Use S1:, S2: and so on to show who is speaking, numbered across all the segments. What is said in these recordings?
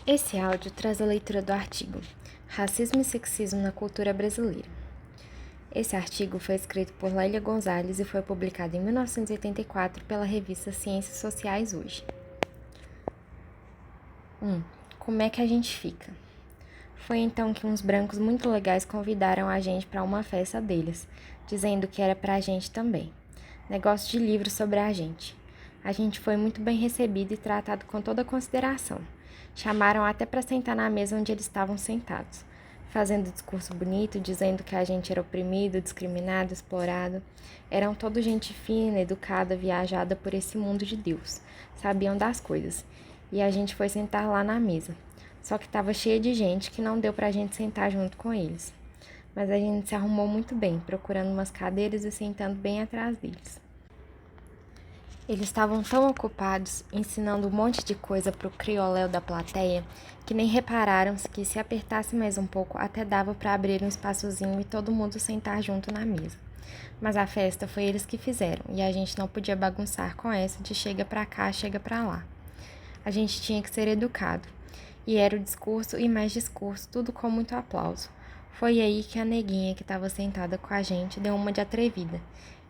S1: Esse áudio traz a leitura do artigo Racismo e Sexismo na Cultura Brasileira. Esse artigo foi escrito por Lélia Gonzalez e foi publicado em 1984 pela revista Ciências Sociais Hoje. 1. Como é que a gente fica? Foi então que uns brancos muito legais convidaram a gente para uma festa deles, dizendo que era pra gente também. Negócio de livro sobre a gente. A gente foi muito bem recebido e tratado com toda consideração. Chamaram até para sentar na mesa onde eles estavam sentados, fazendo discurso bonito, dizendo que a gente era oprimido, discriminado, explorado. Eram toda gente fina, educada, viajada por esse mundo de Deus. Sabiam das coisas. E a gente foi sentar lá na mesa. Só que estava cheia de gente que não deu pra gente sentar junto com eles. Mas a gente se arrumou muito bem, procurando umas cadeiras e sentando bem atrás deles. Eles estavam tão ocupados ensinando um monte de coisa pro crioléu da plateia que nem repararam que se apertasse mais um pouco até dava para abrir um espaçozinho e todo mundo sentar junto na mesa. Mas a festa foi eles que fizeram e a gente não podia bagunçar com essa de chega pra cá, chega pra lá. A gente tinha que ser educado. E era o discurso e mais discurso, tudo com muito aplauso. Foi aí que a neguinha que estava sentada com a gente deu uma de atrevida.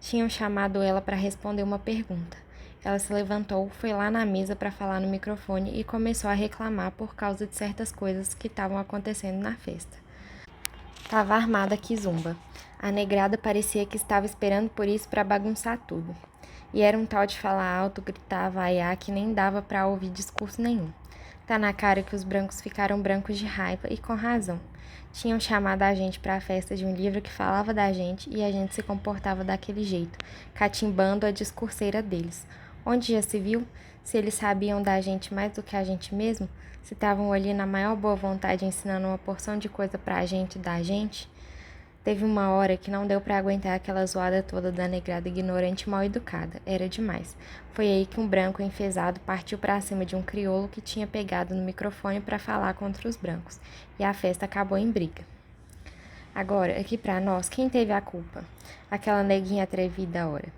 S1: Tinham chamado ela para responder uma pergunta. Ela se levantou, foi lá na mesa para falar no microfone e começou a reclamar por causa de certas coisas que estavam acontecendo na festa. Tava armada que zumba. A negrada parecia que estava esperando por isso para bagunçar tudo. E era um tal de falar alto, gritar, vaiar, que nem dava para ouvir discurso nenhum. Tá na cara que os brancos ficaram brancos de raiva e com razão. Tinham chamado a gente para a festa de um livro que falava da gente e a gente se comportava daquele jeito, catimbando a discurseira deles. Onde já se viu? Se eles sabiam da gente mais do que a gente mesmo? Se estavam ali na maior boa vontade ensinando uma porção de coisa pra gente da gente? Teve uma hora que não deu pra aguentar aquela zoada toda da negrada ignorante e mal educada. Era demais. Foi aí que um branco enfesado partiu pra cima de um crioulo que tinha pegado no microfone pra falar contra os brancos. E a festa acabou em briga. Agora, aqui pra nós, quem teve a culpa? Aquela neguinha atrevida, ora.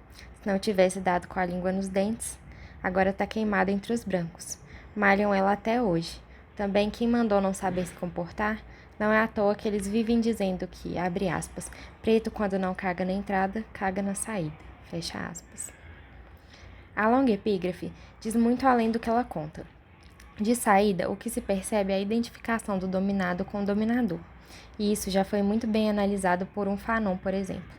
S1: Se não tivesse dado com a língua nos dentes, agora tá queimada entre os brancos. Malham ela até hoje. Também quem mandou não saber se comportar? Não é à toa que eles vivem dizendo que, abre aspas, preto quando não caga na entrada, caga na saída, fecha aspas. A longa epígrafe diz muito além do que ela conta. De saída, o que se percebe é a identificação do dominado com o dominador. E isso já foi muito bem analisado por um Fanon, por exemplo.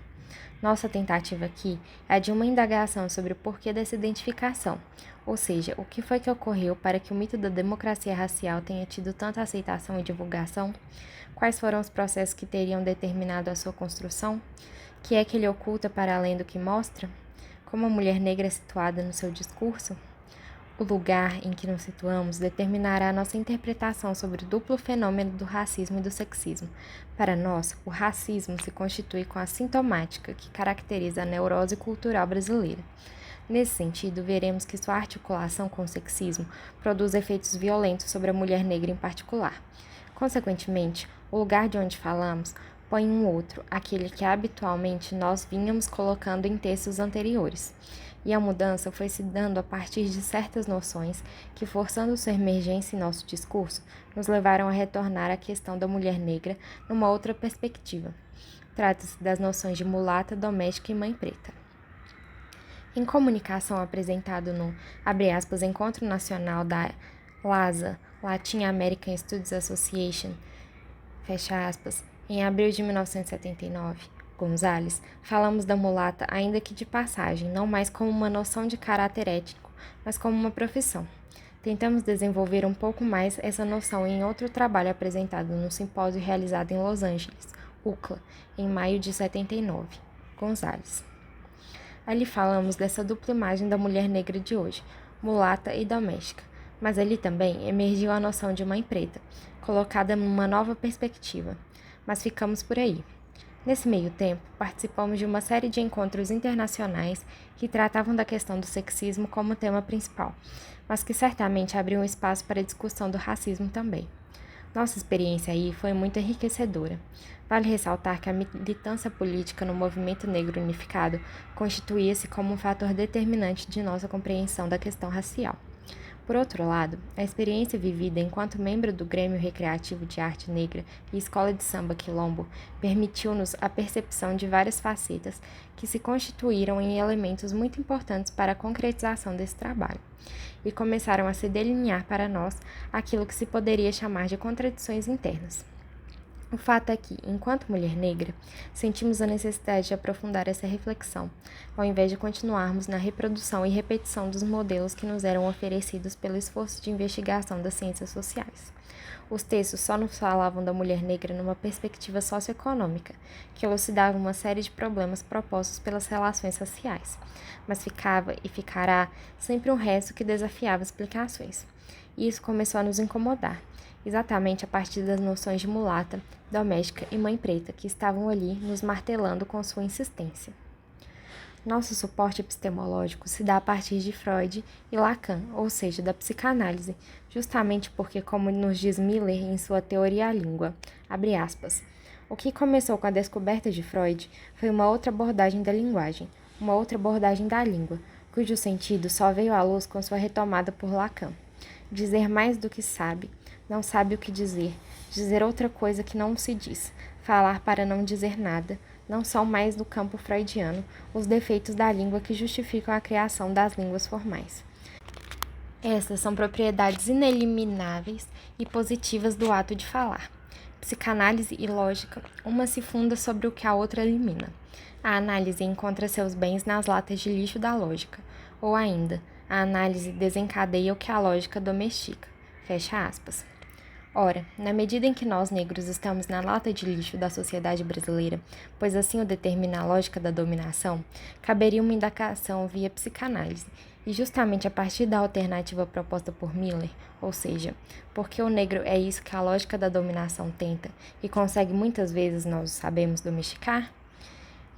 S1: Nossa tentativa aqui é a de uma indagação sobre o porquê dessa identificação, ou seja, o que foi que ocorreu para que o mito da democracia racial tenha tido tanta aceitação e divulgação, quais foram os processos que teriam determinado a sua construção, que é que ele oculta para além do que mostra, como a mulher negra é situada no seu discurso. O lugar em que nos situamos determinará a nossa interpretação sobre o duplo fenômeno do racismo e do sexismo. Para nós, o racismo se constitui com a sintomática que caracteriza a neurose cultural brasileira. Nesse sentido, veremos que sua articulação com o sexismo produz efeitos violentos sobre a mulher negra em particular. Consequentemente, o lugar de onde falamos põe um outro, aquele que habitualmente nós vínhamos colocando em textos anteriores. E a mudança foi se dando a partir de certas noções que, forçando sua emergência em nosso discurso, nos levaram a retornar à questão da mulher negra numa outra perspectiva. Trata-se das noções de mulata, doméstica e mãe preta. Em comunicação apresentado no, abre aspas, Encontro Nacional da LASA, Latin American Studies Association, fecha aspas, em abril de 1979, Gonzalez, falamos da mulata ainda que de passagem, não mais como uma noção de caráter étnico, mas como uma profissão. Tentamos desenvolver um pouco mais essa noção em outro trabalho apresentado no simpósio realizado em Los Angeles, UCLA, em maio de 79, Gonzalez. Ali falamos dessa dupla imagem da mulher negra de hoje, mulata e doméstica, mas ali também emergiu a noção de mãe preta, colocada numa nova perspectiva. Mas ficamos por aí. Nesse meio tempo, participamos de uma série de encontros internacionais que tratavam da questão do sexismo como tema principal, mas que certamente abriam espaço para a discussão do racismo também. Nossa experiência aí foi muito enriquecedora. Vale ressaltar que a militância política no movimento negro unificado constituía-se como um fator determinante de nossa compreensão da questão racial. Por outro lado, a experiência vivida enquanto membro do Grêmio Recreativo de Arte Negra e Escola de Samba Quilombo permitiu-nos a percepção de várias facetas que se constituíram em elementos muito importantes para a concretização desse trabalho, e começaram a se delinear para nós aquilo que se poderia chamar de contradições internas. O fato é que, enquanto mulher negra, sentimos a necessidade de aprofundar essa reflexão, ao invés de continuarmos na reprodução e repetição dos modelos que nos eram oferecidos pelo esforço de investigação das ciências sociais. Os textos só nos falavam da mulher negra numa perspectiva socioeconômica, que elucidava uma série de problemas propostos pelas relações sociais, mas ficava e ficará sempre um resto que desafiava explicações. E isso começou a nos incomodar, exatamente a partir das noções de mulata, doméstica e mãe preta que estavam ali nos martelando com sua insistência. Nosso suporte epistemológico se dá a partir de Freud e Lacan, ou seja, da psicanálise, justamente porque, como nos diz Miller em sua Teoria à Língua, abre aspas, o que começou com a descoberta de Freud foi uma outra abordagem da linguagem, uma outra abordagem da língua, cujo sentido só veio à luz com sua retomada por Lacan. Dizer mais do que sabe, não sabe o que dizer, dizer outra coisa que não se diz, falar para não dizer nada, não são mais do campo freudiano os defeitos da língua que justificam a criação das línguas formais. Essas são propriedades inelimináveis e positivas do ato de falar. Psicanálise e lógica, uma se funda sobre o que a outra elimina. A análise encontra seus bens nas latas de lixo da lógica, ou ainda, a análise desencadeia o que a lógica domestica. Fecha aspas. Ora, na medida em que nós negros estamos na lata de lixo da sociedade brasileira, pois assim o determina a lógica da dominação, caberia uma indagação via psicanálise, e justamente a partir da alternativa proposta por Miller, ou seja, porque o negro é isso que a lógica da dominação tenta e consegue muitas vezes, nós sabemos, domesticar?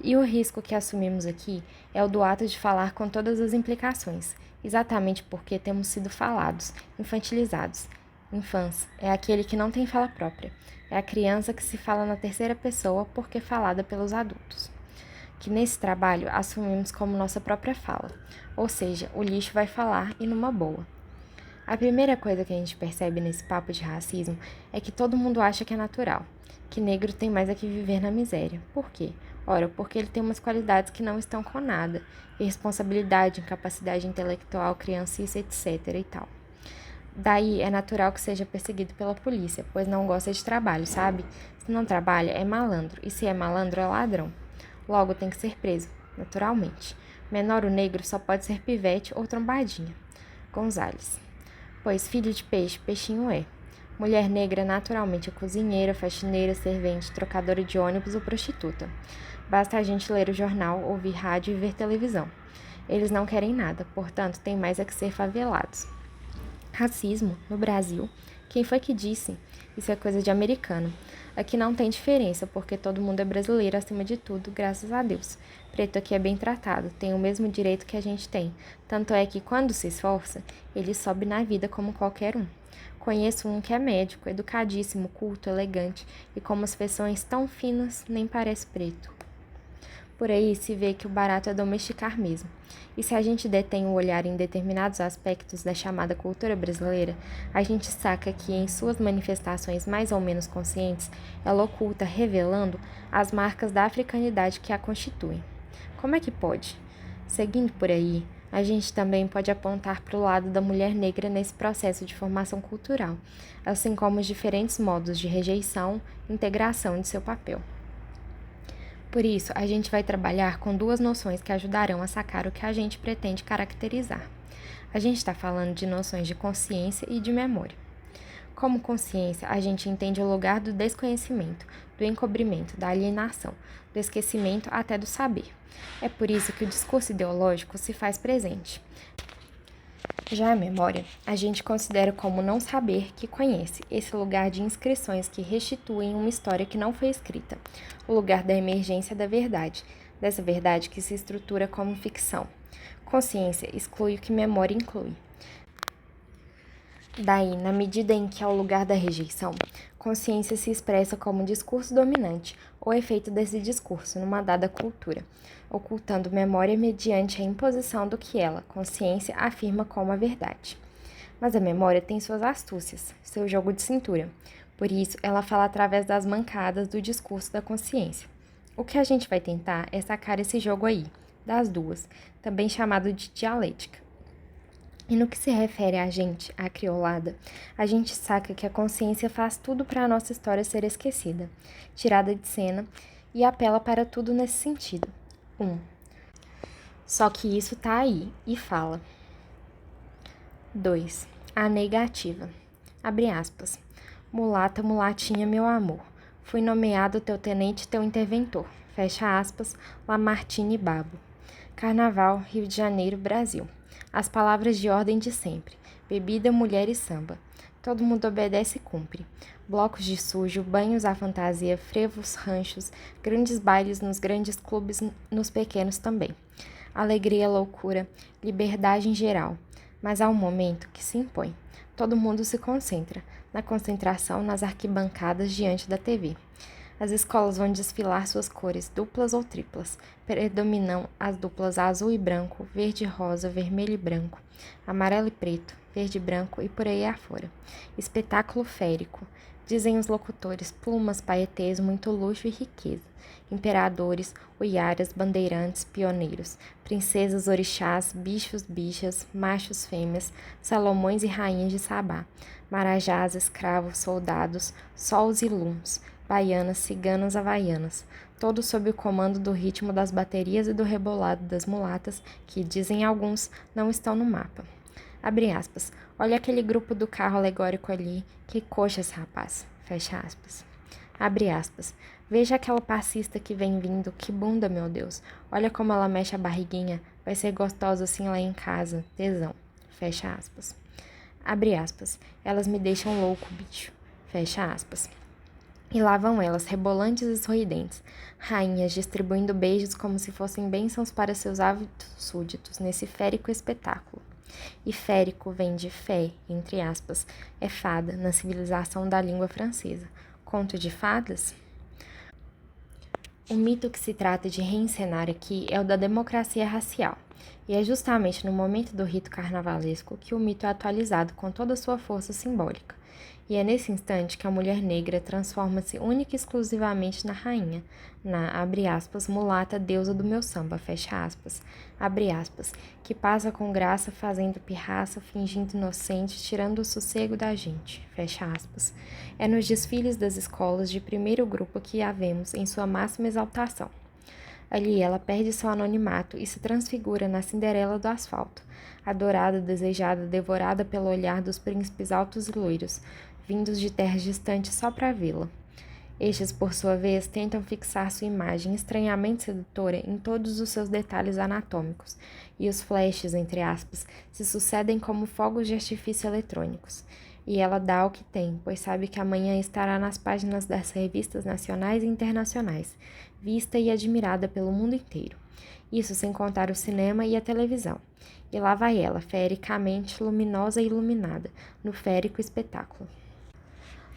S1: E o risco que assumimos aqui é o do ato de falar com todas as implicações, exatamente porque temos sido falados, infantilizados. Infância é aquele que não tem fala própria, é a criança que se fala na terceira pessoa porque é falada pelos adultos, que nesse trabalho assumimos como nossa própria fala, ou seja, o lixo vai falar e numa boa. A primeira coisa que a gente percebe nesse papo de racismo é que todo mundo acha que é natural, que negro tem mais é que viver na miséria. Por quê? Ora, porque ele tem umas qualidades que não estão com nada, irresponsabilidade, incapacidade intelectual, criancice, etc. e tal. Daí é natural que seja perseguido pela polícia, pois não gosta de trabalho, sabe? Se não trabalha, é malandro, e se é malandro, é ladrão. Logo tem que ser preso, naturalmente. Menor o negro só pode ser pivete ou trombadinha. Gonzales. Pois filho de peixe, peixinho é. Mulher negra naturalmente é cozinheira, faxineira, servente, trocadora de ônibus ou prostituta. Basta a gente ler o jornal, ouvir rádio e ver televisão. Eles não querem nada, portanto, tem mais é que ser favelados. Racismo, no Brasil? Quem foi que disse? Isso é coisa de americano. Aqui não tem diferença, porque todo mundo é brasileiro acima de tudo, graças a Deus. Preto aqui é bem tratado, tem o mesmo direito que a gente tem. Tanto é que, quando se esforça, ele sobe na vida como qualquer um. Conheço um que é médico, educadíssimo, culto, elegante, e como as feições tão finas, nem parece preto. Por aí se vê que o barato é domesticar mesmo. E se a gente detém o olhar em determinados aspectos da chamada cultura brasileira, a gente saca que em suas manifestações mais ou menos conscientes, ela oculta, revelando as marcas da africanidade que a constituem. Como é que pode? Seguindo por aí, a gente também pode apontar para o lado da mulher negra nesse processo de formação cultural, assim como os diferentes modos de rejeição e integração de seu papel. Por isso, a gente vai trabalhar com duas noções que ajudarão a sacar o que a gente pretende caracterizar. A gente está falando de noções de consciência e de memória. Como consciência, a gente entende o lugar do desconhecimento, do encobrimento, da alienação, do esquecimento até do saber. É por isso que o discurso ideológico se faz presente. Já a memória, a gente considera como não saber que conhece, esse lugar de inscrições que restituem uma história que não foi escrita, o lugar da emergência da verdade, dessa verdade que se estrutura como ficção. Consciência exclui o que memória inclui. Daí, na medida em que é o lugar da rejeição, consciência se expressa como discurso dominante ou efeito desse discurso numa dada cultura, ocultando memória mediante a imposição do que ela, consciência, afirma como a verdade. Mas a memória tem suas astúcias, seu jogo de cintura. Por isso, ela fala através das mancadas do discurso da consciência. O que a gente vai tentar é sacar esse jogo aí, das duas, também chamado de dialética. E no que se refere a gente, a criolada, a gente saca que a consciência faz tudo para a nossa história ser esquecida, tirada de cena, e apela para tudo nesse sentido. Só que isso tá aí, e fala. 2. A negativa. Abre aspas. Mulata, mulatinha, meu amor. Fui nomeado teu tenente, teu interventor. Fecha aspas. Lamartine Babo. Carnaval, Rio de Janeiro, Brasil. As palavras de ordem de sempre. Bebida, mulher e samba. Todo mundo obedece e cumpre. Blocos de sujo, banhos à fantasia, frevos, ranchos, grandes bailes nos grandes clubes, nos pequenos também. Alegria, loucura, liberdade em geral. Mas há um momento que se impõe. Todo mundo se concentra. Na concentração, nas arquibancadas diante da TV. As escolas vão desfilar suas cores, duplas ou triplas. Predominam as duplas azul e branco, verde e rosa, vermelho e branco, amarelo e preto, verde e branco e por aí afora. Espetáculo férico. Dizem os locutores, plumas, paetês, muito luxo e riqueza. Imperadores, uiaras, bandeirantes, pioneiros, princesas, orixás, bichos, bichas, machos, fêmeas, salomões e rainhas de Sabá, marajás, escravos, soldados, sols e luns, baianas, ciganas, havaianas, todos sob o comando do ritmo das baterias e do rebolado das mulatas, que, dizem alguns, não estão no mapa. Abre aspas. Olha aquele grupo do carro alegórico ali, que coxas, rapaz. Fecha aspas. Abre aspas. Veja aquela passista que vem vindo, que bunda, meu Deus. Olha como ela mexe a barriguinha, vai ser gostosa assim lá em casa, tesão. Fecha aspas. Abre aspas. Elas me deixam louco, bicho. Fecha aspas. E lá vão elas, rebolantes e sorridentes, rainhas distribuindo beijos como se fossem bênçãos para seus ávidos súditos nesse férico espetáculo. E férico vem de fé, entre aspas, é fada na civilização da língua francesa. Conto de fadas? O mito que se trata de reencenar aqui é o da democracia racial. E é justamente no momento do rito carnavalesco que o mito é atualizado com toda a sua força simbólica. E é nesse instante que a mulher negra transforma-se única e exclusivamente na rainha, na, abre aspas, mulata deusa do meu samba, fecha aspas, abre aspas, que passa com graça fazendo pirraça, fingindo inocente, tirando o sossego da gente, fecha aspas. É nos desfiles das escolas de primeiro grupo que a vemos em sua máxima exaltação. Ali ela perde seu anonimato e se transfigura na Cinderela do asfalto, adorada, desejada, devorada pelo olhar dos príncipes altos e loiros, vindos de terras distantes só para vê-la. Estes, por sua vez, tentam fixar sua imagem estranhamente sedutora em todos os seus detalhes anatômicos, e os flashes, entre aspas, se sucedem como fogos de artifício eletrônicos. E ela dá o que tem, pois sabe que amanhã estará nas páginas das revistas nacionais e internacionais, vista e admirada pelo mundo inteiro. Isso sem contar o cinema e a televisão. E lá vai ela, fericamente luminosa e iluminada, no férico espetáculo.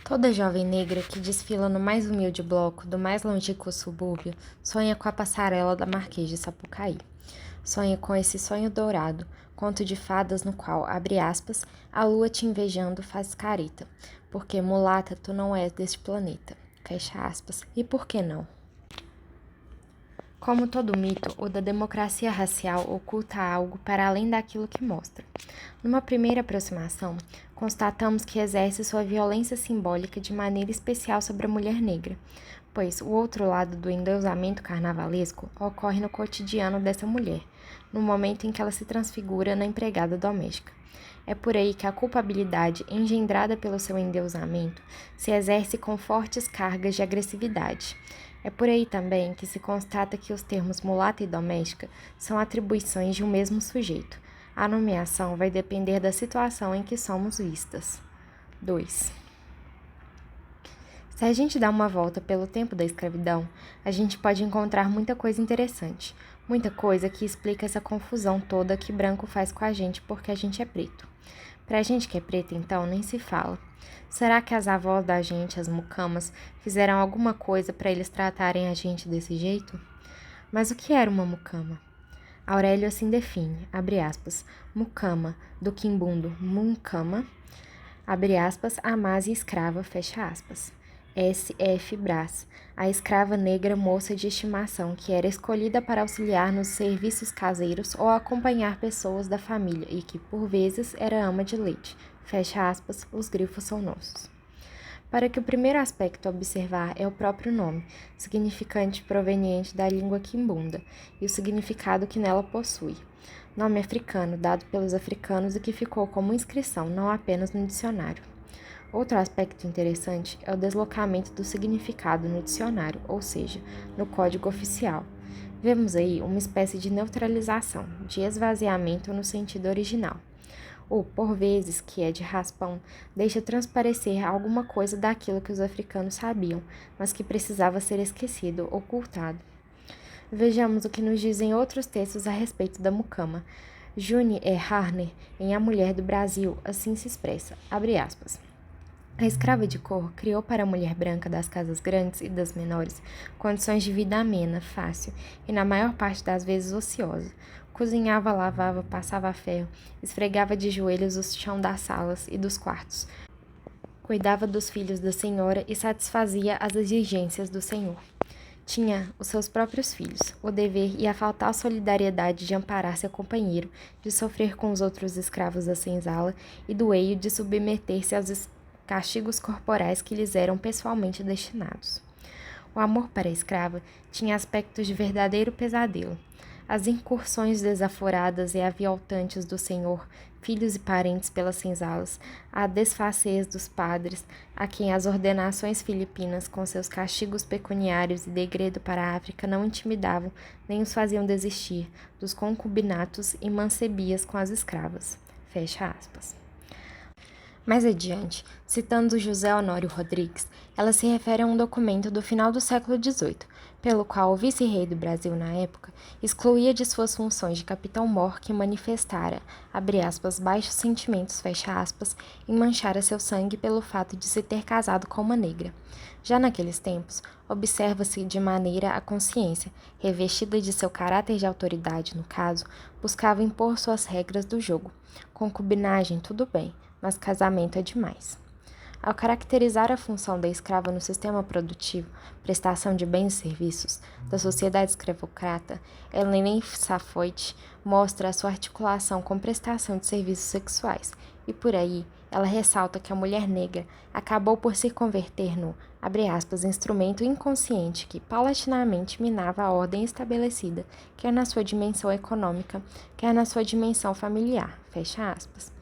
S1: Toda jovem negra que desfila no mais humilde bloco do mais longínquo subúrbio sonha com a passarela da Marquês de Sapucaí. Sonha com esse sonho dourado, conto de fadas no qual, abre aspas, a lua te invejando faz careta, porque mulata tu não és deste planeta, fecha aspas, e por que não? Como todo mito, o da democracia racial oculta algo para além daquilo que mostra. Numa primeira aproximação, constatamos que exerce sua violência simbólica de maneira especial sobre a mulher negra, pois o outro lado do endeusamento carnavalesco ocorre no cotidiano dessa mulher, no momento em que ela se transfigura na empregada doméstica. É por aí que a culpabilidade engendrada pelo seu endeusamento se exerce com fortes cargas de agressividade. É por aí também que se constata que os termos mulata e doméstica são atribuições de um mesmo sujeito. A nomeação vai depender da situação em que somos vistas. 2. Se a gente dá uma volta pelo tempo da escravidão, a gente pode encontrar muita coisa interessante, muita coisa que explica essa confusão toda que branco faz com a gente porque a gente é preto. Pra gente que é preta, então, nem se fala. Será que as avós da gente, as mucamas, fizeram alguma coisa para eles tratarem a gente desse jeito? Mas o que era uma mucama? Aurélio assim define, abre aspas, mucama, do quimbundo muncama, abre aspas, amaz e escrava, fecha aspas. S. F. Brás, a escrava negra moça de estimação que era escolhida para auxiliar nos serviços caseiros ou acompanhar pessoas da família e que, por vezes, era ama de leite. Fecha aspas, os grifos são nossos. Para que o primeiro aspecto a observar é o próprio nome, significante proveniente da língua quimbunda, e o significado que nela possui. Nome africano, dado pelos africanos e que ficou como inscrição, não apenas no dicionário. Outro aspecto interessante é o deslocamento do significado no dicionário, ou seja, no código oficial. Vemos aí uma espécie de neutralização, de esvaziamento no sentido original. O por vezes, que é de raspão, deixa transparecer alguma coisa daquilo que os africanos sabiam, mas que precisava ser esquecido, ocultado. Vejamos o que nos dizem outros textos a respeito da mucama. June E. Harner, em A Mulher do Brasil, assim se expressa, abre aspas. A escrava de cor criou para a mulher branca das casas grandes e das menores condições de vida amena, fácil e, na maior parte das vezes, ociosa. Cozinhava, lavava, passava ferro, esfregava de joelhos o chão das salas e dos quartos, cuidava dos filhos da senhora e satisfazia as exigências do senhor. Tinha os seus próprios filhos, o dever e a fatal solidariedade de amparar seu companheiro, de sofrer com os outros escravos da senzala e do eio de submeter-se aos castigos corporais que lhes eram pessoalmente destinados. O amor para a escrava tinha aspectos de verdadeiro pesadelo. As incursões desaforadas e aviltantes do senhor, filhos e parentes pelas senzalas, a desfaçez dos padres, a quem as ordenações filipinas, com seus castigos pecuniários e degredo para a África, não intimidavam nem os faziam desistir dos concubinatos e mancebias com as escravas. Fecha aspas. Mais adiante, citando José Honório Rodrigues, ela se refere a um documento do final do século XVIII, pelo qual o vice-rei do Brasil na época excluía de suas funções de capitão-mor que manifestara, abre aspas, baixos sentimentos, fecha aspas, e manchara seu sangue pelo fato de se ter casado com uma negra. Já naqueles tempos, observa-se de maneira a consciência, revestida de seu caráter de autoridade no caso, buscava impor suas regras do jogo. Concubinagem, tudo bem, mas casamento é demais. Ao caracterizar a função da escrava no sistema produtivo, prestação de bens e serviços, da sociedade escravocrata, Hélène Safoit mostra a sua articulação com prestação de serviços sexuais, e por aí ela ressalta que a mulher negra acabou por se converter no, abre aspas, instrumento inconsciente que paulatinamente minava a ordem estabelecida, quer na sua dimensão econômica, quer na sua dimensão familiar, fecha aspas.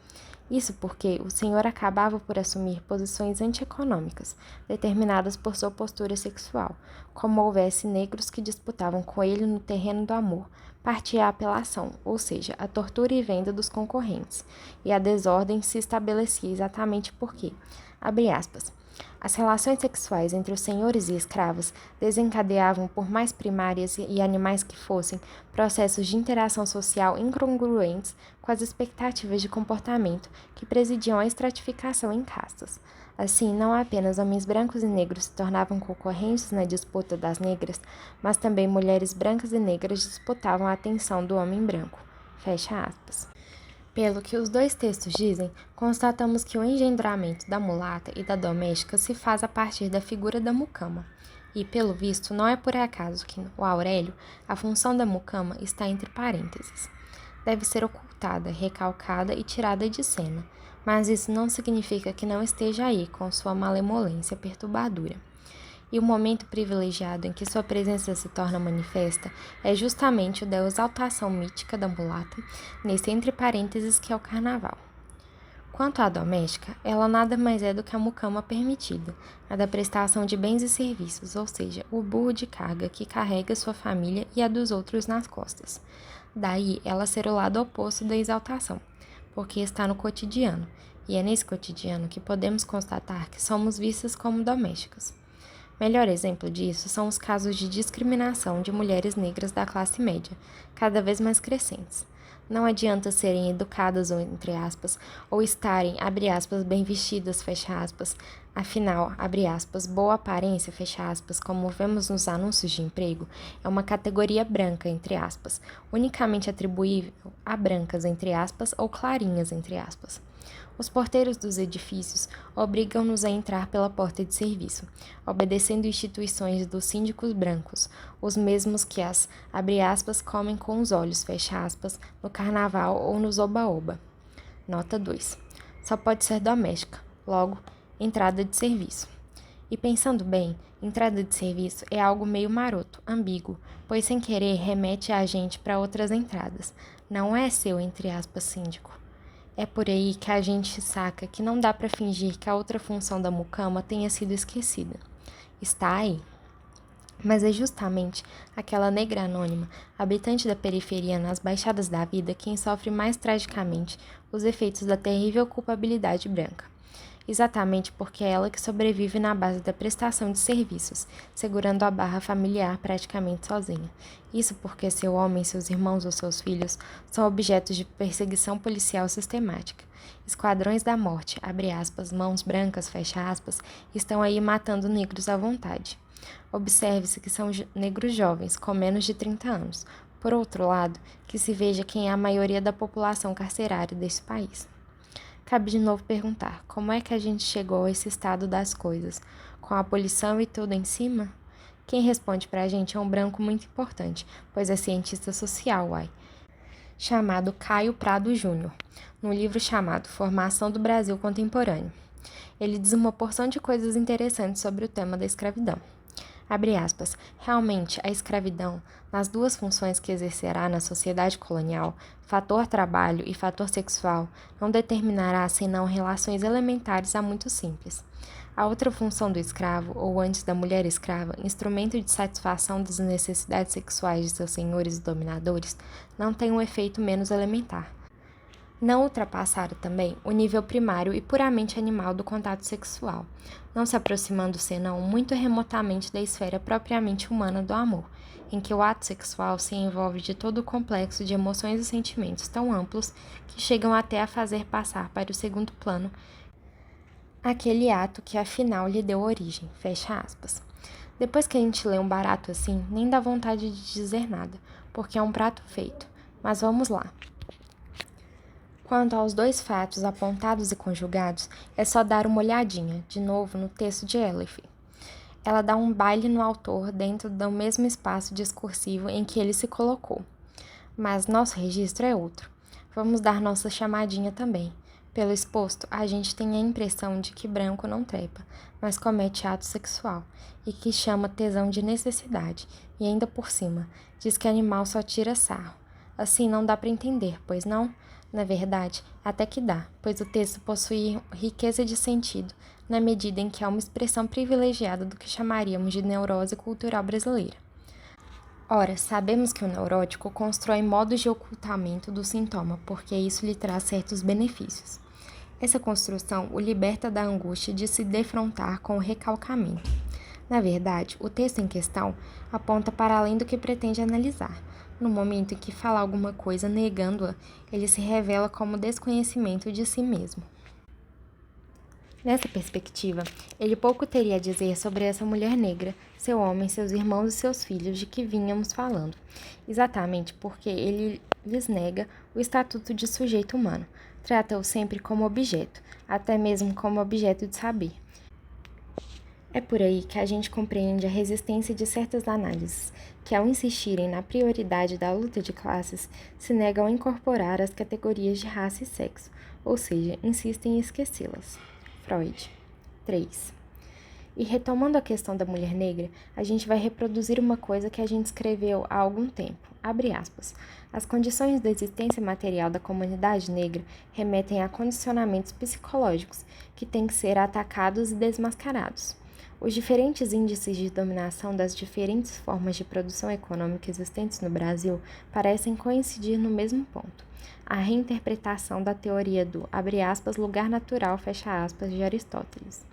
S1: Isso porque o senhor acabava por assumir posições antieconômicas, determinadas por sua postura sexual, como houvesse negros que disputavam com ele no terreno do amor, partia a apelação, ou seja, a tortura e venda dos concorrentes, e a desordem se estabelecia exatamente porque, abre aspas, as relações sexuais entre os senhores e escravos desencadeavam, por mais primárias e animais que fossem, processos de interação social incongruentes com as expectativas de comportamento que presidiam à estratificação em castas. Assim, não apenas homens brancos e negros se tornavam concorrentes na disputa das negras, mas também mulheres brancas e negras disputavam a atenção do homem branco. Fecha aspas. Pelo que os dois textos dizem, constatamos que o engendramento da mulata e da doméstica se faz a partir da figura da mucama. E, pelo visto, não é por acaso que, no Aurélio, a função da mucama está entre parênteses. Deve ser ocultada, recalcada e tirada de cena, mas isso não significa que não esteja aí com sua malemolência perturbadora. E o momento privilegiado em que sua presença se torna manifesta é justamente o da exaltação mítica da mulata, nesse entre parênteses que é o carnaval. Quanto à doméstica, ela nada mais é do que a mucama permitida, a da prestação de bens e serviços, ou seja, o burro de carga que carrega sua família e a dos outros nas costas. Daí ela ser o lado oposto da exaltação, porque está no cotidiano, e é nesse cotidiano que podemos constatar que somos vistas como domésticas. Melhor exemplo disso são os casos de discriminação de mulheres negras da classe média, cada vez mais crescentes. Não adianta serem educadas, ou entre aspas, ou estarem, abre aspas, bem vestidas, fecha aspas. Afinal, abre aspas, boa aparência, fecha aspas, como vemos nos anúncios de emprego, é uma categoria branca, entre aspas, unicamente atribuível a brancas, entre aspas, ou clarinhas, entre aspas. Os porteiros dos edifícios obrigam-nos a entrar pela porta de serviço, obedecendo instituições dos síndicos brancos, os mesmos que as, abre aspas, comem com os olhos, fecha aspas, no carnaval ou nos oba-oba. Nota 2. Só pode ser doméstica, logo, entrada de serviço. E pensando bem, entrada de serviço é algo meio maroto, ambíguo, pois sem querer remete a gente para outras entradas. Não é seu, entre aspas, síndico. É por aí que a gente saca que não dá para fingir que a outra função da mucama tenha sido esquecida. Está aí. Mas é justamente aquela negra anônima, habitante da periferia nas baixadas da vida, quem sofre mais tragicamente os efeitos da terrível culpabilidade branca. Exatamente porque é ela que sobrevive na base da prestação de serviços, segurando a barra familiar praticamente sozinha. Isso porque seu homem, seus irmãos ou seus filhos são objetos de perseguição policial sistemática. Esquadrões da morte, abre aspas, mãos brancas, fecha aspas, estão aí matando negros à vontade. Observe-se que são negros jovens, com menos de 30 anos. Por outro lado, que se veja quem é a maioria da população carcerária desse país. Cabe de novo perguntar, como é que a gente chegou a esse estado das coisas? Com a abolição e tudo em cima? Quem responde pra gente é um branco muito importante, pois é cientista social, chamado Caio Prado Júnior, no livro chamado Formação do Brasil Contemporâneo. Ele diz uma porção de coisas interessantes sobre o tema da escravidão. Abre aspas, realmente, a escravidão, nas duas funções que exercerá na sociedade colonial, fator trabalho e fator sexual, não determinará senão relações elementares a muito simples. A outra função do escravo, ou antes da mulher escrava, instrumento de satisfação das necessidades sexuais de seus senhores e dominadores, não tem um efeito menos elementar. Não ultrapassaram também o nível primário e puramente animal do contato sexual, não se aproximando senão muito remotamente da esfera propriamente humana do amor, em que o ato sexual se envolve de todo o complexo de emoções e sentimentos tão amplos que chegam até a fazer passar para o segundo plano aquele ato que afinal lhe deu origem, fecha aspas. Depois que a gente lê um barato assim, nem dá vontade de dizer nada, porque é um prato feito. Mas vamos lá. Quanto aos dois fatos apontados e conjugados, é só dar uma olhadinha, de novo, no texto de Elif. Ela dá um baile no autor dentro do mesmo espaço discursivo em que ele se colocou. Mas nosso registro é outro. Vamos dar nossa chamadinha também. Pelo exposto, a gente tem a impressão de que branco não trepa, mas comete ato sexual, e que chama tesão de necessidade, e ainda por cima, diz que animal só tira sarro. Assim não dá para entender, pois não? Na verdade, até que dá, pois o texto possui riqueza de sentido, na medida em que é uma expressão privilegiada do que chamaríamos de neurose cultural brasileira. Ora, sabemos que o neurótico constrói modos de ocultamento do sintoma, porque isso lhe traz certos benefícios. Essa construção o liberta da angústia de se defrontar com o recalcamento. Na verdade, o texto em questão aponta para além do que pretende analisar. No momento em que fala alguma coisa negando-a, ele se revela como desconhecimento de si mesmo. Nessa perspectiva, ele pouco teria a dizer sobre essa mulher negra, seu homem, seus irmãos e seus filhos de que vínhamos falando, exatamente porque ele lhes nega o estatuto de sujeito humano, trata-o sempre como objeto, até mesmo como objeto de saber. É por aí que a gente compreende a resistência de certas análises, que ao insistirem na prioridade da luta de classes, se negam a incorporar as categorias de raça e sexo, ou seja, insistem em esquecê-las. Freud. 3. E retomando a questão da mulher negra, a gente vai reproduzir uma coisa que a gente escreveu há algum tempo. Abre aspas. As condições da existência material da comunidade negra remetem a condicionamentos psicológicos que têm que ser atacados e desmascarados. Os diferentes índices de dominação das diferentes formas de produção econômica existentes no Brasil parecem coincidir no mesmo ponto: a reinterpretação da teoria do, abre aspas, lugar natural, fecha aspas, de Aristóteles.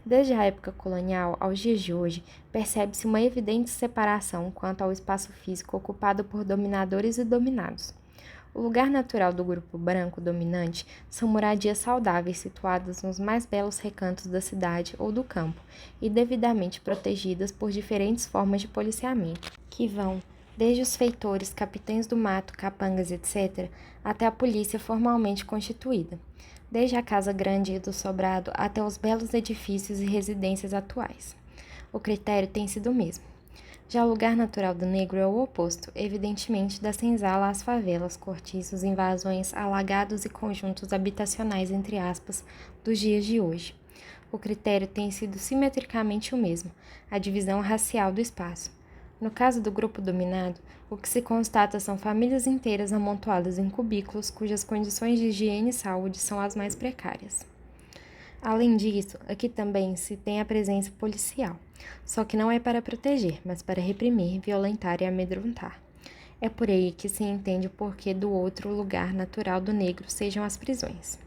S1: Desde a época colonial aos dias de hoje, percebe-se uma evidente separação quanto ao espaço físico ocupado por dominadores e dominados. O lugar natural do grupo branco dominante são moradias saudáveis situadas nos mais belos recantos da cidade ou do campo e devidamente protegidas por diferentes formas de policiamento, que vão desde os feitores, capitães do mato, capangas, etc., até a polícia formalmente constituída, desde a casa grande e do sobrado até os belos edifícios e residências atuais. O critério tem sido o mesmo. Já o lugar natural do negro é o oposto, evidentemente da senzala às favelas, cortiços, invasões, alagados e conjuntos habitacionais, entre aspas, dos dias de hoje. O critério tem sido simetricamente o mesmo, a divisão racial do espaço. No caso do grupo dominado, o que se constata são famílias inteiras amontoadas em cubículos cujas condições de higiene e saúde são as mais precárias. Além disso, aqui também se tem a presença policial, só que não é para proteger, mas para reprimir, violentar e amedrontar. É por aí que se entende o porquê do outro lugar natural do negro sejam as prisões.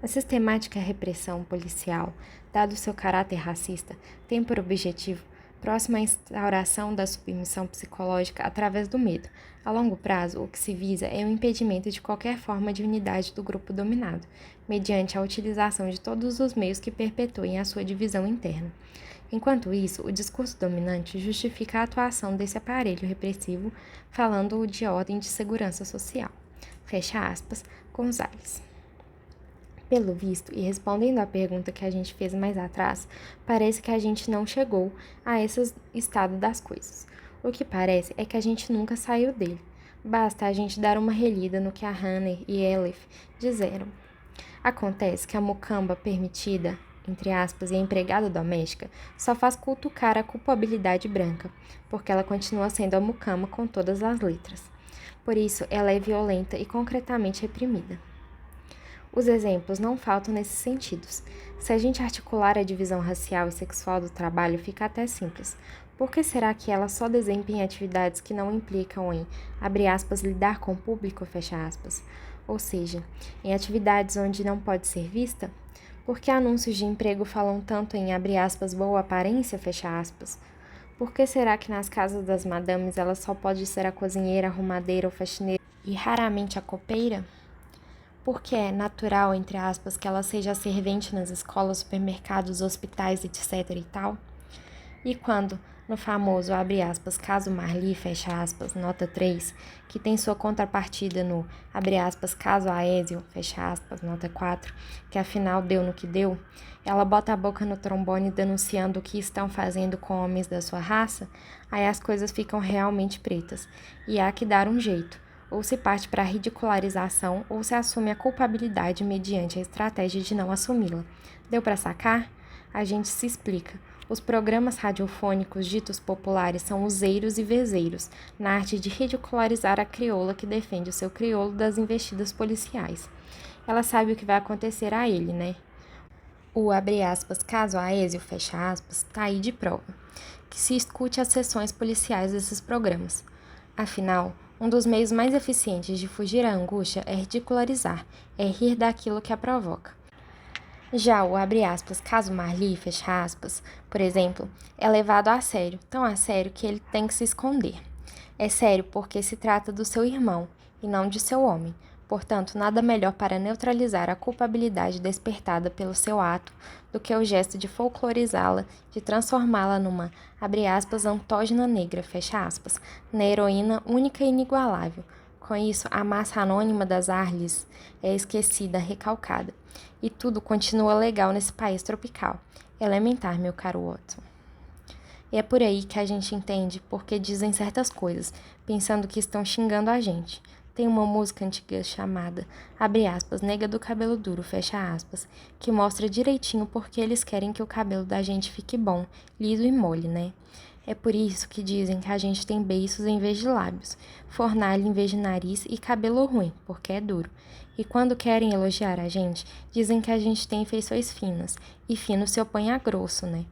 S1: A sistemática repressão policial, dado seu caráter racista, tem por objetivo próxima à instauração da submissão psicológica através do medo. A longo prazo, o que se visa é o impedimento de qualquer forma de unidade do grupo dominado, mediante a utilização de todos os meios que perpetuem a sua divisão interna. Enquanto isso, o discurso dominante justifica a atuação desse aparelho repressivo, falando de ordem de segurança social. Fecha aspas, Gonzalez. Pelo visto, e respondendo à pergunta que a gente fez mais atrás, parece que a gente não chegou a esse estado das coisas. O que parece é que a gente nunca saiu dele. Basta a gente dar uma relida no que a Hanner e Elif disseram. Acontece que a mucamba permitida, entre aspas, e a empregada doméstica, só faz cutucar a culpabilidade branca, porque ela continua sendo a mucama com todas as letras. Por isso, ela é violenta e concretamente reprimida. Os exemplos não faltam nesses sentidos. Se a gente articular a divisão racial e sexual do trabalho, fica até simples. Por que será que ela só desempenha atividades que não implicam em, abre aspas, lidar com o público, fecha aspas? Ou seja, em atividades onde não pode ser vista? Por que anúncios de emprego falam tanto em, abre aspas, boa aparência, fecha aspas? Por que será que nas casas das madames ela só pode ser a cozinheira, arrumadeira ou faxineira e raramente a copeira? Porque é natural, entre aspas, que ela seja servente nas escolas, supermercados, hospitais, etc e tal? E quando, no famoso, abre aspas, caso Marli, fecha aspas, nota 3, que tem sua contrapartida no, abre aspas, caso Aésio, fecha aspas, nota 4, que afinal deu no que deu, ela bota a boca no trombone denunciando o que estão fazendo com homens da sua raça, aí as coisas ficam realmente pretas, e há que dar um jeito. Ou se parte para a ridicularização, ou se assume a culpabilidade mediante a estratégia de não assumi-la. Deu para sacar? A gente se explica. Os programas radiofônicos ditos populares são useiros e vezeiros, na arte de ridicularizar a crioula que defende o seu crioulo das investidas policiais. Ela sabe o que vai acontecer a ele, né? O, abre aspas, caso Aésio, fecha aspas, tá aí de prova. Que se escute as sessões policiais desses programas. Afinal, um dos meios mais eficientes de fugir à angústia é ridicularizar, é rir daquilo que a provoca. Já o, abre aspas, caso Marli, fecha aspas, por exemplo, é levado a sério, tão a sério que ele tem que se esconder. É sério porque se trata do seu irmão, e não de seu homem. Portanto, nada melhor para neutralizar a culpabilidade despertada pelo seu ato do que o gesto de folclorizá-la, de transformá-la numa, abre aspas, antógena negra, fecha aspas, na heroína única e inigualável. Com isso, a massa anônima das Arles é esquecida, recalcada. E tudo continua legal nesse país tropical. Elementar, meu caro Watson. E é por aí que a gente entende porque dizem certas coisas, pensando que estão xingando a gente. Tem uma música antiga chamada, abre aspas, nega do cabelo duro, fecha aspas, que mostra direitinho porque eles querem que o cabelo da gente fique bom, liso e mole, né? É por isso que dizem que a gente tem beiços em vez de lábios, fornalha em vez de nariz e cabelo ruim, porque é duro. E quando querem elogiar a gente, dizem que a gente tem feições finas, e fino se opõe a grosso, né?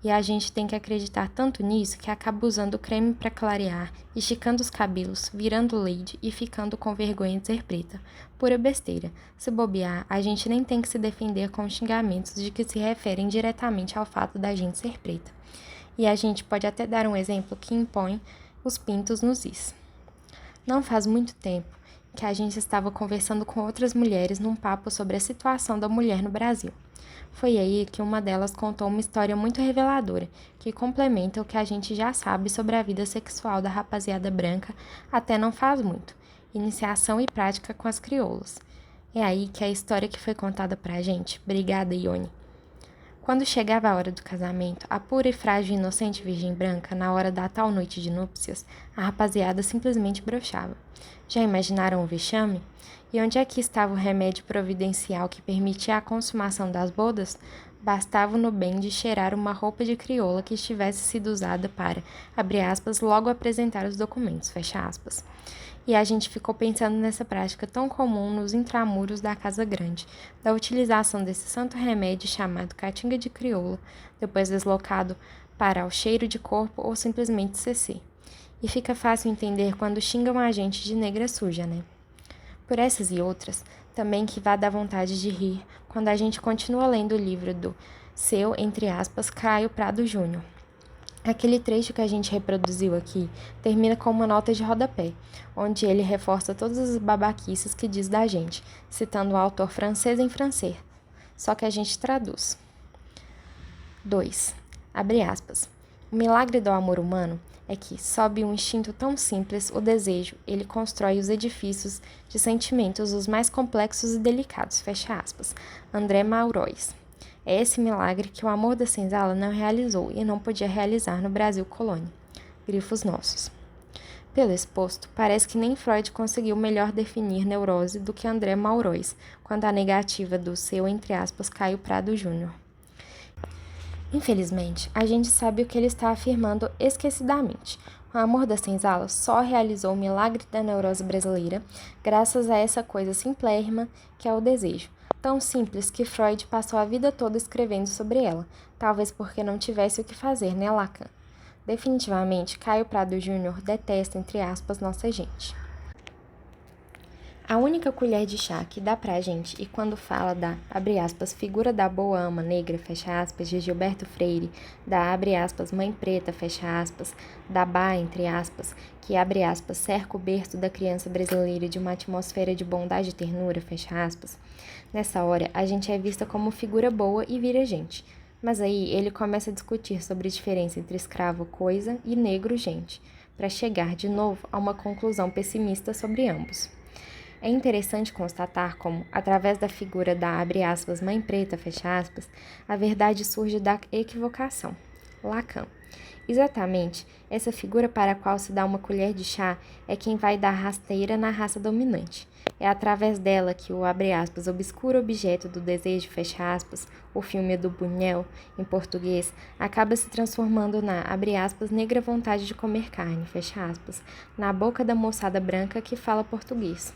S1: E a gente tem que acreditar tanto nisso que acaba usando creme para clarear, esticando os cabelos, virando lady e ficando com vergonha de ser preta. Pura besteira. Se bobear, a gente nem tem que se defender com xingamentos de que se referem diretamente ao fato da gente ser preta. E a gente pode até dar um exemplo que impõe os pintos nos is. Não faz muito tempo que a gente estava conversando com outras mulheres num papo sobre a situação da mulher no Brasil. Foi aí que uma delas contou uma história muito reveladora, que complementa o que a gente já sabe sobre a vida sexual da rapaziada branca até não faz muito, iniciação e prática com as crioulas. É aí que a história que foi contada pra gente. Obrigada, Ione. Quando chegava a hora do casamento, a pura e frágil e inocente virgem branca, na hora da tal noite de núpcias, a rapaziada simplesmente broxava. Já imaginaram o vexame? E onde é que estava o remédio providencial que permitia a consumação das bodas? Bastava no bem de cheirar uma roupa de crioula que tivesse sido usada para, abre aspas, logo apresentar os documentos, fecha aspas. E a gente ficou pensando nessa prática tão comum nos intramuros da Casa Grande, da utilização desse santo remédio chamado catinga de crioula, depois deslocado para o cheiro de corpo ou simplesmente CC. E fica fácil entender quando xingam a gente de negra suja, né? Por essas e outras, também que vá dar vontade de rir quando a gente continua lendo o livro do seu, entre aspas, Caio Prado Júnior. Aquele trecho que a gente reproduziu aqui termina com uma nota de rodapé, onde ele reforça todas as babaquices que diz da gente, citando o autor francês em francês, só que a gente traduz. 2. Abre aspas. O milagre do amor humano é que, sob um instinto tão simples, o desejo, ele constrói os edifícios de sentimentos os mais complexos e delicados, fecha aspas. André Maurois. É esse milagre que o amor da senzala não realizou e não podia realizar no Brasil colônia. Grifos nossos. Pelo exposto, parece que nem Freud conseguiu melhor definir neurose do que André Maurois, quando a negativa do seu, entre aspas, Caio Prado Júnior. Infelizmente, a gente sabe o que ele está afirmando esquecidamente. O amor da senzala só realizou o milagre da neurose brasileira graças a essa coisa simplérrima que é o desejo. Tão simples que Freud passou a vida toda escrevendo sobre ela, talvez porque não tivesse o que fazer, né, Lacan? Definitivamente, Caio Prado Júnior detesta, entre aspas, nossa gente. A única colher de chá que dá pra gente, e quando fala da, abre aspas, figura da boa ama negra, fecha aspas, de Gilberto Freire, da, abre aspas, mãe preta, fecha aspas, da Bá, entre aspas, que, abre aspas, cerca o berço da criança brasileira de uma atmosfera de bondade e ternura, fecha aspas, nessa hora a gente é vista como figura boa e vira gente. Mas aí ele começa a discutir sobre a diferença entre escravo, coisa, e negro, gente, para chegar de novo a uma conclusão pessimista sobre ambos. É interessante constatar como, através da figura da, abre aspas, mãe preta, fecha aspas, a verdade surge da equivocação. Lacan. Exatamente, essa figura para a qual se dá uma colher de chá é quem vai dar rasteira na raça dominante. É através dela que o, abre aspas, obscuro objeto do desejo, fecha aspas, o filme do Buñuel, em português, acaba se transformando na, abre aspas, negra vontade de comer carne, fecha aspas, na boca da moçada branca que fala português.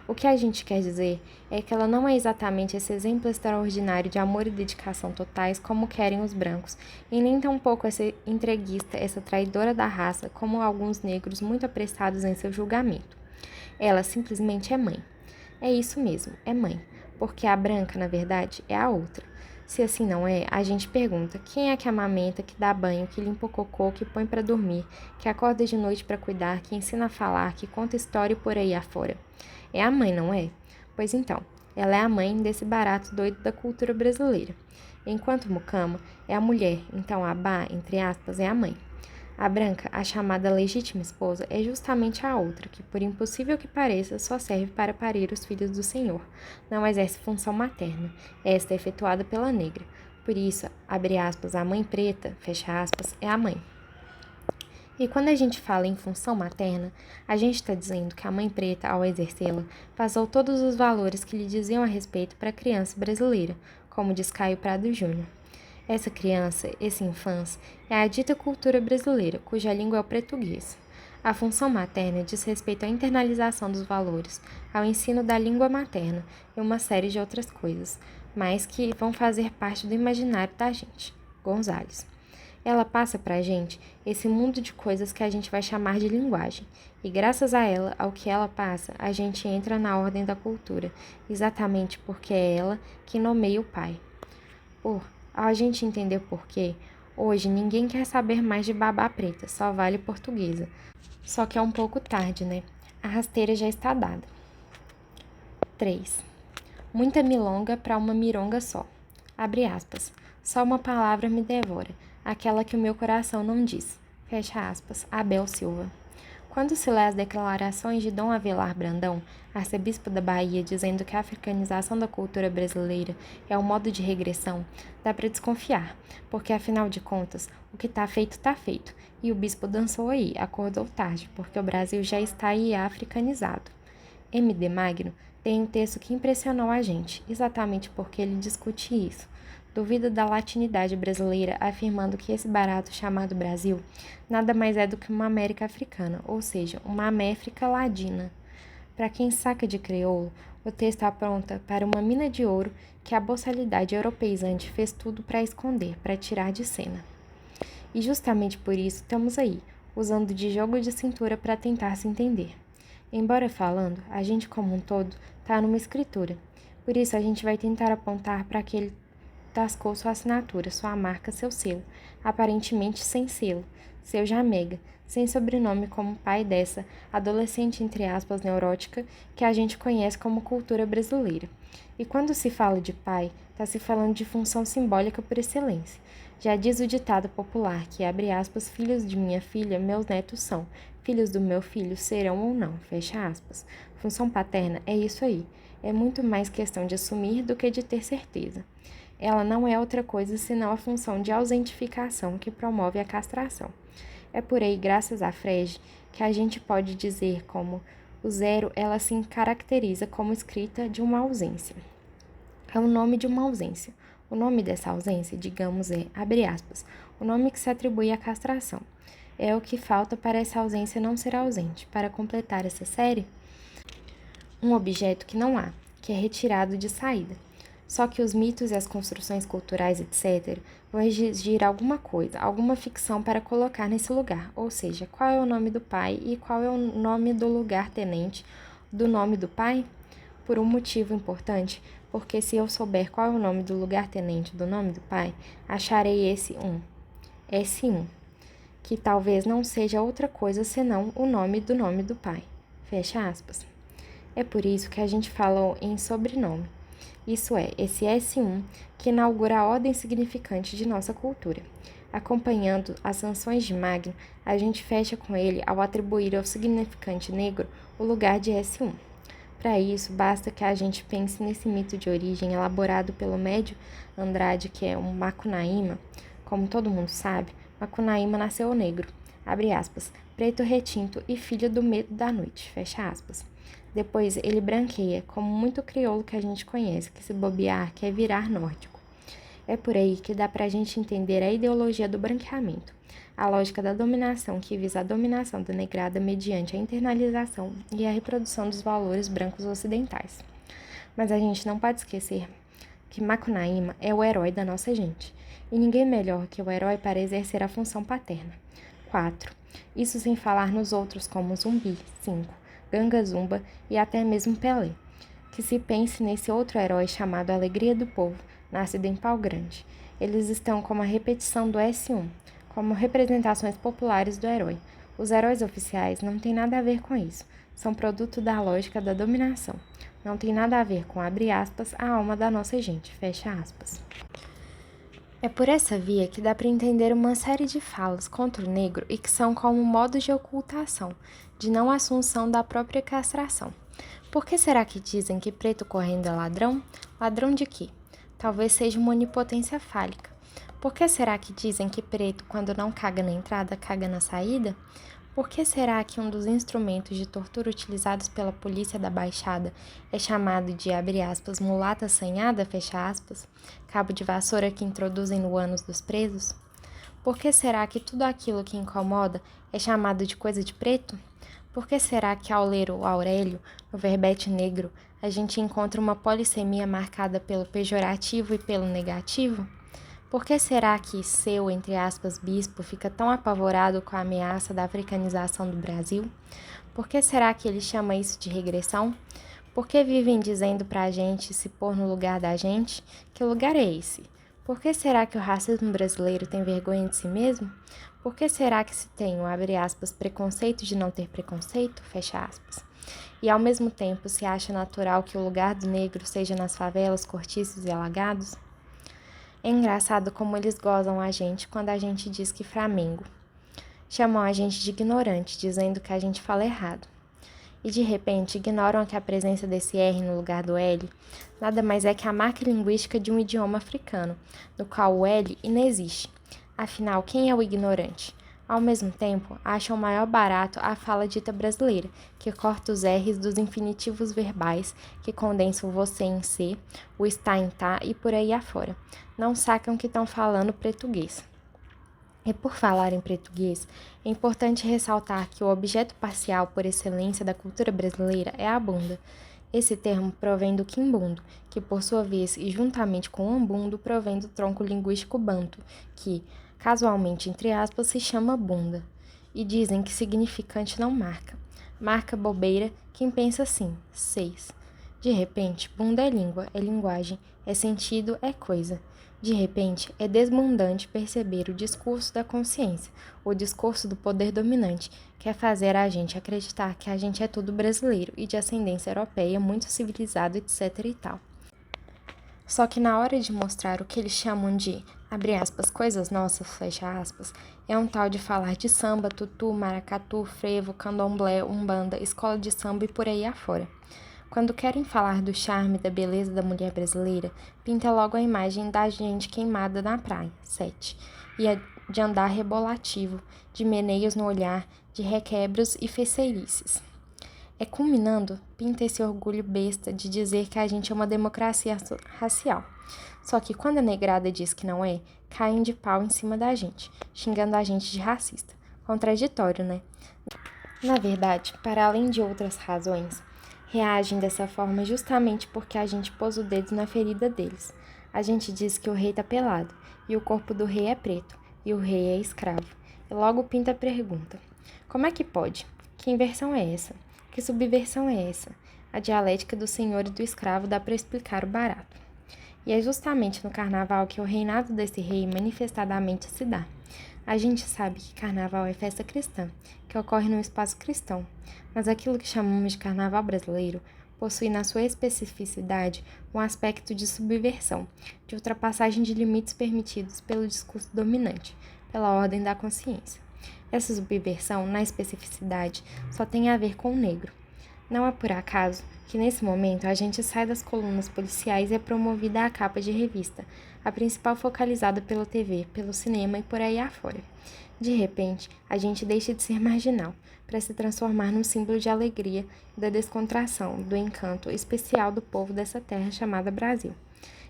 S1: O que a gente quer dizer é que ela não é exatamente esse exemplo extraordinário de amor e dedicação totais como querem os brancos, e nem tampouco essa entreguista, essa traidora da raça, como alguns negros muito apressados em seu julgamento. Ela simplesmente é mãe. É isso mesmo, é mãe, porque a branca, na verdade, é a outra. Se assim não é, a gente pergunta quem é que amamenta, que dá banho, que limpa o cocô, que põe para dormir, que acorda de noite para cuidar, que ensina a falar, que conta história por aí afora. É a mãe, não é? Pois então, ela é a mãe desse barato doido da cultura brasileira. Enquanto mucama é a mulher, então a Bá, entre aspas, é a mãe. A branca, a chamada legítima esposa, é justamente a outra, que, por impossível que pareça, só serve para parir os filhos do Senhor. Não exerce função materna. Esta é efetuada pela negra. Por isso, abre aspas, a mãe preta, fecha aspas, é a mãe. E quando a gente fala em função materna, a gente está dizendo que a mãe preta, ao exercê-la, passou todos os valores que lhe diziam a respeito para a criança brasileira, como diz Caio Prado Júnior. Essa criança, esse infância, é a dita cultura brasileira, cuja língua é o português. A função materna diz respeito à internalização dos valores, ao ensino da língua materna e uma série de outras coisas, mas que vão fazer parte do imaginário da gente. Gonzalez. Ela passa para a gente esse mundo de coisas que a gente vai chamar de linguagem, e graças a ela, ao que ela passa, a gente entra na ordem da cultura, exatamente porque é ela que nomeia o pai. Ao a gente entender por quê, hoje ninguém quer saber mais de babá preta, só vale portuguesa. Só que é um pouco tarde, né? A rasteira já está dada. 3. Muita milonga para uma mironga só. Abre aspas. Só uma palavra me devora, aquela que o meu coração não diz. Fecha aspas. Abel Silva. Quando se lê as declarações de Dom Avelar Brandão, arcebispo da Bahia, dizendo que a africanização da cultura brasileira é um modo de regressão, dá para desconfiar, porque afinal de contas, o que tá feito, e o bispo dançou aí, acordou tarde, porque o Brasil já está aí africanizado. M.D. Magno tem um texto que impressionou a gente, exatamente porque ele discute isso. Duvida da latinidade brasileira, afirmando que esse barato chamado Brasil nada mais é do que uma América africana, ou seja, uma América ladina. Para quem saca de crioulo, o texto aponta para uma mina de ouro que a boçalidade europeizante fez tudo para esconder, para tirar de cena. E justamente por isso estamos aí, usando de jogo de cintura para tentar se entender. Embora falando, a gente como um todo está numa escritura. Por isso a gente vai tentar apontar para aquele tascou sua assinatura, sua marca, seu selo, aparentemente sem selo, seu jamega, sem sobrenome como pai dessa adolescente entre aspas neurótica que a gente conhece como cultura brasileira. E quando se fala de pai, está se falando de função simbólica por excelência. Já diz o ditado popular que, abre aspas, filhos de minha filha, meus netos são, filhos do meu filho serão ou não, fecha aspas. Função paterna é isso aí, é muito mais questão de assumir do que de ter certeza. Ela não é outra coisa senão a função de ausentificação que promove a castração. É por aí, graças à Frege, que a gente pode dizer como o zero ela se caracteriza como escrita de uma ausência. É o nome de uma ausência. O nome dessa ausência, digamos, é, abre aspas, o nome que se atribui à castração. É o que falta para essa ausência não ser ausente. Para completar essa série, um objeto que não há, que é retirado de saída. Só que os mitos e as construções culturais, etc., vão exigir alguma coisa, alguma ficção para colocar nesse lugar, ou seja, qual é o nome do pai e qual é o nome do lugar-tenente do nome do pai? Por um motivo importante, porque se eu souber qual é o nome do lugar-tenente do nome do pai, acharei esse S1, que talvez não seja outra coisa senão o nome do pai. Fecha aspas. É por isso que a gente fala em sobrenome. Isso é, esse S1 que inaugura a ordem significante de nossa cultura. Acompanhando as sanções de Magno, a gente fecha com ele ao atribuir ao significante negro o lugar de S1. Para isso, basta que a gente pense nesse mito de origem elaborado pelo médio Andrade, que é um Macunaíma. Como todo mundo sabe, Macunaíma nasceu negro, abre aspas, preto retinto e filho do medo da noite, fecha aspas. Depois ele branqueia, como muito crioulo que a gente conhece, que se bobear quer virar nórdico. É por aí que dá pra gente entender a ideologia do branqueamento, a lógica da dominação que visa a dominação da negrada mediante a internalização e a reprodução dos valores brancos ocidentais. Mas a gente não pode esquecer que Macunaíma é o herói da nossa gente, e ninguém melhor que o herói para exercer a função paterna. 4. Isso sem falar nos outros como Zumbi. 5. Ganga Zumba e até mesmo Pelé. Que se pense nesse outro herói chamado Alegria do Povo, nascido em Pau Grande. Eles estão como a repetição do S1, como representações populares do herói. Os heróis oficiais não têm nada a ver com isso, são produto da lógica da dominação. Não tem nada a ver com, abre aspas, a alma da nossa gente, fecha aspas. É por essa via que dá para entender uma série de falas contra o negro e que são como modos de ocultação, de não assunção da própria castração. Por que será que dizem que preto correndo é ladrão? Ladrão de quê? Talvez seja uma onipotência fálica. Por que será que dizem que preto, quando não caga na entrada, caga na saída? Por que será que um dos instrumentos de tortura utilizados pela polícia da Baixada é chamado de, abre aspas, mulata assanhada, fecha aspas, cabo de vassoura que introduzem no ânus dos presos? Por que será que tudo aquilo que incomoda é chamado de coisa de preto? Por que será que ao ler o Aurélio, no verbete negro, a gente encontra uma polissemia marcada pelo pejorativo e pelo negativo? Por que será que seu, entre aspas, bispo fica tão apavorado com a ameaça da africanização do Brasil? Por que será que ele chama isso de regressão? Por que vivem dizendo pra gente se pôr no lugar da gente? Que lugar é esse? Por que será que o racismo brasileiro tem vergonha de si mesmo? Por que será que se tem o, abre aspas, preconceito de não ter preconceito, fecha aspas? e ao mesmo tempo se acha natural que o lugar do negro seja nas favelas, cortiços e alagados? É engraçado como eles gozam a gente quando a gente diz que Flamengo. Chamam a gente de ignorante, dizendo que a gente fala errado. E de repente ignoram que a presença desse R no lugar do L nada mais é que a marca linguística de um idioma africano, no qual o L inexiste. Afinal, quem é o ignorante? Ao mesmo tempo, acham maior barato a fala dita brasileira, que corta os R's dos infinitivos verbais, que condensa o você em se, o está em tá e por aí afora. Não sacam que estão falando português. E por falar em português, é importante ressaltar que o objeto parcial por excelência da cultura brasileira é a bunda. Esse termo provém do quimbundo, que por sua vez e juntamente com o ambundo provém do tronco linguístico banto, que, casualmente entre aspas, se chama bunda. E dizem que significante não marca. Marca bobeira quem pensa assim, 6. De repente, bunda é língua, é linguagem, é sentido, é coisa. De repente, é desmundante perceber o discurso da consciência, o discurso do poder dominante, que é fazer a gente acreditar que a gente é tudo brasileiro e de ascendência europeia, muito civilizado, etc e tal. Só que na hora de mostrar o que eles chamam de, abre aspas, coisas nossas, fecha aspas, é um tal de falar de samba, tutu, maracatu, frevo, candomblé, umbanda, escola de samba e por aí afora. Quando querem falar do charme e da beleza da mulher brasileira, pinta logo a imagem da gente queimada na praia, 7, e a de andar rebolativo, de meneios no olhar, de requebros e feceirices. É culminando, pinta esse orgulho besta de dizer que a gente é uma democracia racial. Só que quando a negrada diz que não é, caem de pau em cima da gente, xingando a gente de racista. Contraditório, né? Na verdade, para além de outras razões, reagem dessa forma justamente porque a gente pôs o dedo na ferida deles. A gente diz que o rei tá pelado, e o corpo do rei é preto, e o rei é escravo. E logo pinta a pergunta: como é que pode? Que inversão é essa? Que subversão é essa? A dialética do senhor e do escravo dá para explicar o barato. E é justamente no carnaval que o reinado desse rei manifestadamente se dá. A gente sabe que carnaval é festa cristã, que ocorre num espaço cristão, mas aquilo que chamamos de carnaval brasileiro possui na sua especificidade um aspecto de subversão, de ultrapassagem de limites permitidos pelo discurso dominante, pela ordem da consciência. Essa subversão, na especificidade, só tem a ver com o negro. Não é por acaso que nesse momento a gente sai das colunas policiais e é promovida à capa de revista, a principal focalizada pela TV, pelo cinema e por aí afora. De repente, a gente deixa de ser marginal, para se transformar num símbolo de alegria, da descontração, do encanto especial do povo dessa terra chamada Brasil.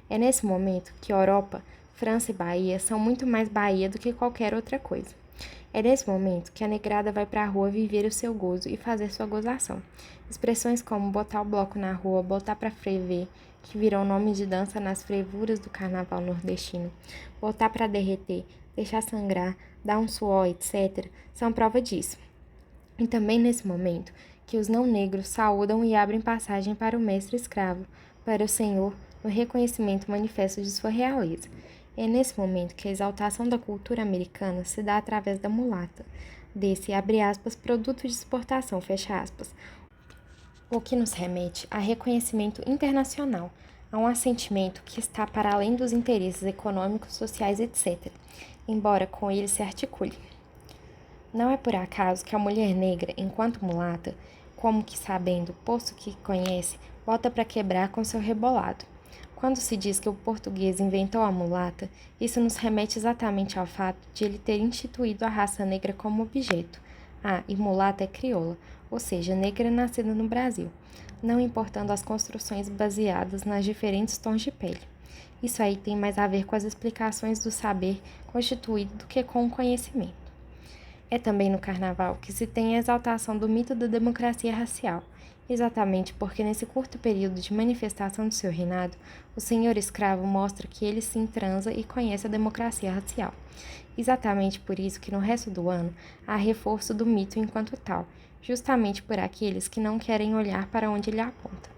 S1: É nesse momento que Europa, França e Bahia são muito mais Bahia do que qualquer outra coisa. É nesse momento que a negrada vai para a rua viver o seu gozo e fazer sua gozação. Expressões como botar o bloco na rua, botar pra frever, que virou nome de dança nas frevuras do carnaval nordestino, botar pra derreter, deixar sangrar, dar um suor, etc., são prova disso. E também nesse momento que os não-negros saúdam e abrem passagem para o mestre escravo, para o senhor, no reconhecimento manifesto de sua realeza. É nesse momento que a exaltação da cultura americana se dá através da mulata, desse, abre aspas, produto de exportação, fecha aspas, o que nos remete a reconhecimento internacional, a um assentimento que está para além dos interesses econômicos, sociais, etc., embora com ele se articule. Não é por acaso que a mulher negra, enquanto mulata, como que sabendo, posto que conhece, bota para quebrar com seu rebolado. Quando se diz que o português inventou a mulata, isso nos remete exatamente ao fato de ele ter instituído a raça negra como objeto. E mulata é crioula, ou seja, negra nascida no Brasil, não importando as construções baseadas nas diferentes tons de pele. Isso aí tem mais a ver com as explicações do saber constituído do que com o conhecimento. É também no carnaval que se tem a exaltação do mito da democracia racial, exatamente porque nesse curto período de manifestação do seu reinado, o senhor escravo mostra que ele se entransa e conhece a democracia racial. Exatamente por isso que no resto do ano há reforço do mito enquanto tal, justamente por aqueles que não querem olhar para onde ele aponta.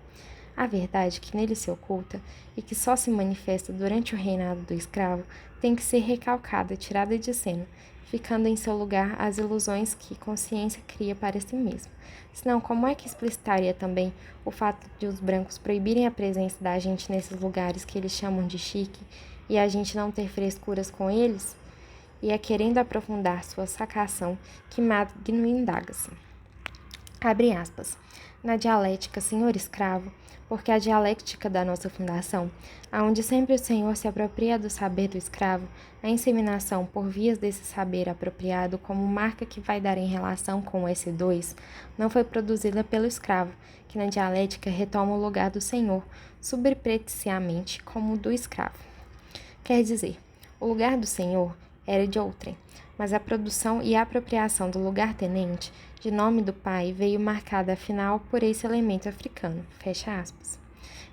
S1: A verdade que nele se oculta e que só se manifesta durante o reinado do escravo tem que ser recalcada, tirada de cena, ficando em seu lugar as ilusões que consciência cria para si mesmo. Senão, como é que explicitaria também o fato de os brancos proibirem a presença da gente nesses lugares que eles chamam de chique e a gente não ter frescuras com eles? E é querendo aprofundar sua sacação que Magno indaga-se. Abre aspas. Na dialética senhor escravo, porque a dialética da nossa fundação, aonde sempre o senhor se apropria do saber do escravo, a inseminação por vias desse saber apropriado como marca que vai dar em relação com o S2, não foi produzida pelo escravo, que na dialética retoma o lugar do senhor, subrepticiamente como o do escravo. Quer dizer, o lugar do senhor era de outrem, mas a produção e a apropriação do lugar-tenente, de nome do pai, veio marcada afinal por esse elemento africano. Fecha aspas.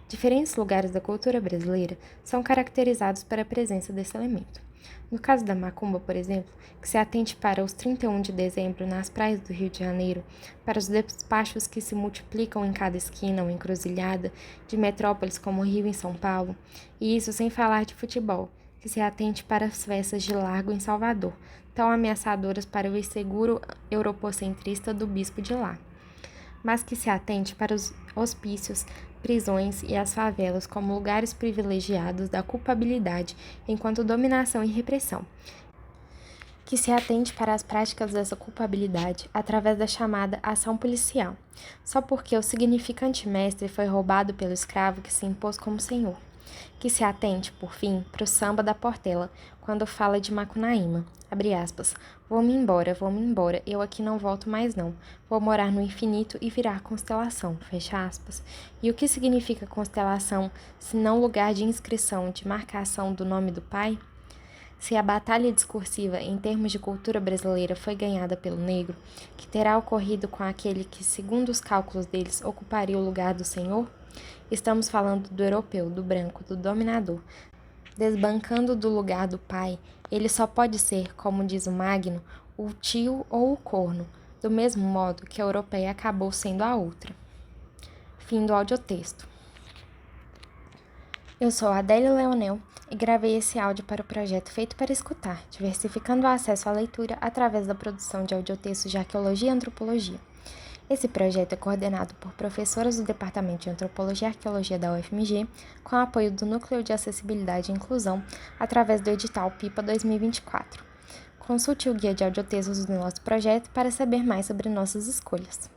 S1: Diferentes lugares da cultura brasileira são caracterizados pela presença desse elemento. No caso da macumba, por exemplo, que se atente para os 31 de dezembro nas praias do Rio de Janeiro, para os despachos que se multiplicam em cada esquina ou encruzilhada de metrópoles como Rio e São Paulo, e isso sem falar de futebol, que se atente para as festas de Largo em Salvador, tão ameaçadoras para o inseguro europocentrista do bispo de lá, mas que se atente para os hospícios, prisões e as favelas como lugares privilegiados da culpabilidade enquanto dominação e repressão, que se atente para as práticas dessa culpabilidade através da chamada ação policial, só porque o significante mestre foi roubado pelo escravo que se impôs como senhor. Que se atente, por fim, para o samba da Portela, quando fala de Macunaíma, abre aspas, vou-me embora, eu aqui não volto mais não, vou morar no infinito e virar constelação, fecha aspas. E o que significa constelação, se não lugar de inscrição, de marcação do nome do pai? Se a batalha discursiva em termos de cultura brasileira foi ganhada pelo negro, que terá ocorrido com aquele que, segundo os cálculos deles, ocuparia o lugar do senhor? Estamos falando do europeu, do branco, do dominador. Desbancando do lugar do pai, ele só pode ser, como diz o Magno, o tio ou o corno, do mesmo modo que a europeia acabou sendo a outra. Fim do audiotexto. Eu sou a Adélia Leonel e gravei esse áudio para o projeto Feito para Escutar, diversificando o acesso à leitura através da produção de audiotextos de arqueologia e antropologia. Esse projeto é coordenado por professoras do Departamento de Antropologia e Arqueologia da UFMG, com apoio do Núcleo de Acessibilidade e Inclusão, através do edital PIPA 2024. Consulte o guia de audiotextos do nosso projeto para saber mais sobre nossas escolhas.